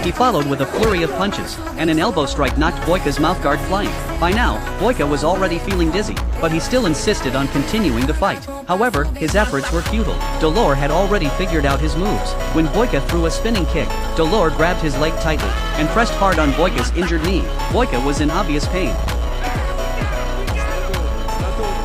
He followed with a flurry of punches, and an elbow strike knocked Boyka's mouthguard flying. By now, Boyka was already feeling dizzy, but he still insisted on continuing the fight. However, his efforts were futile. Dellor had already figured out his moves. When Boyka threw a spinning kick, Dellor grabbed his leg tightly and pressed hard on Boyka's injured knee. Boyka was in obvious pain.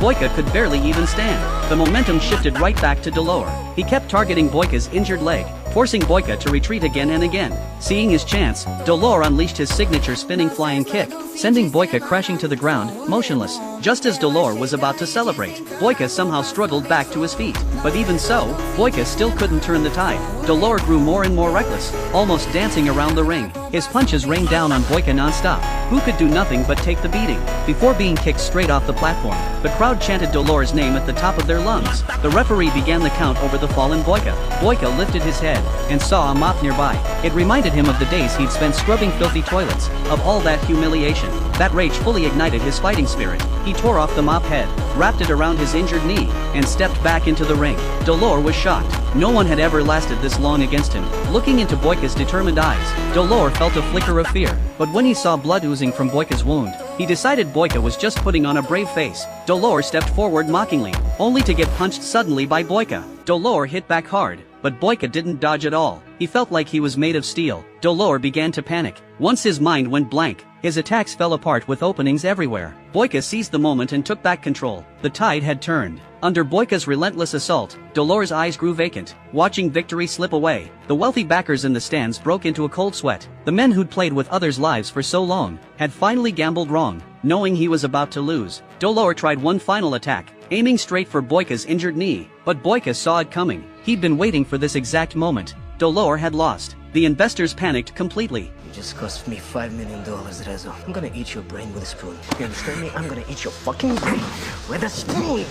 Boyka could barely even stand. The momentum shifted right back to Dellor. He kept targeting Boyka's injured leg, forcing Boyka to retreat again and again. Seeing his chance, Dellor unleashed his signature spinning flying kick, sending Boyka crashing to the ground, motionless. Just as Dellor was about to celebrate, Boyka somehow struggled back to his feet. But even so, Boyka still couldn't turn the tide. Dellor grew more and more reckless, almost dancing around the ring. His punches rained down on Boyka non-stop, who could do nothing but take the beating. Before being kicked straight off the platform, the crowd chanted Dellor's name at the top of their lungs. The referee began the count over the fallen Boyka. Boyka lifted his head and saw a mop nearby. It reminded him of the days he'd spent scrubbing filthy toilets. Of all that humiliation, that rage fully ignited his fighting spirit. He tore off the mop head, wrapped it around his injured knee, and stepped back into the ring. Dellor was shocked. No one had ever lasted this long against him. Looking into Boyka's determined eyes, Dellor felt a flicker of fear. But when he saw blood oozing from Boyka's wound, he decided Boyka was just putting on a brave face. Dellor stepped forward mockingly, only to get punched suddenly by Boyka. Dellor hit back hard, but Boyka didn't dodge at all. He felt like he was made of steel. Dellor began to panic. Once his mind went blank, his attacks fell apart with openings everywhere. Boyka seized the moment and took back control. The tide had turned. Under Boyka's relentless assault, Dellor's eyes grew vacant, watching victory slip away. The wealthy backers in the stands broke into a cold sweat. The men who'd played with others' lives for so long had finally gambled wrong, knowing he was about to lose. Dellor tried one final attack, aiming straight for Boyka's injured knee, but Boyka saw it coming. He'd been waiting for this exact moment. Dellor had lost. The investors panicked completely. You just cost me $5 million, Rezo. I'm gonna eat your brain with a spoon. You understand me? I'm gonna eat your fucking brain with a spoon!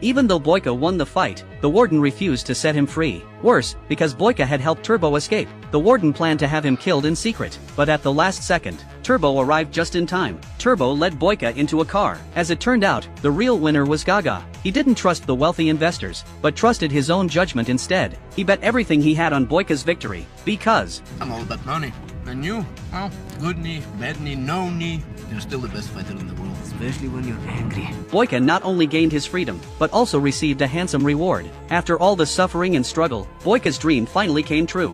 Even though Boyka won the fight, the warden refused to set him free. Worse, because Boyka had helped Turbo escape, the warden planned to have him killed in secret. But at the last second, Turbo arrived just in time. Turbo led Boyka into a car. As it turned out, the real winner was Gaga. He didn't trust the wealthy investors, but trusted his own judgment instead. He bet everything he had on Boyka's victory, because I'm all about money. And you, well, good knee, bad knee, no knee, you're still the best fighter in the world. Especially when you're angry. Boyka not only gained his freedom, but also received a handsome reward. After all the suffering and struggle, Boyka's dream finally came true.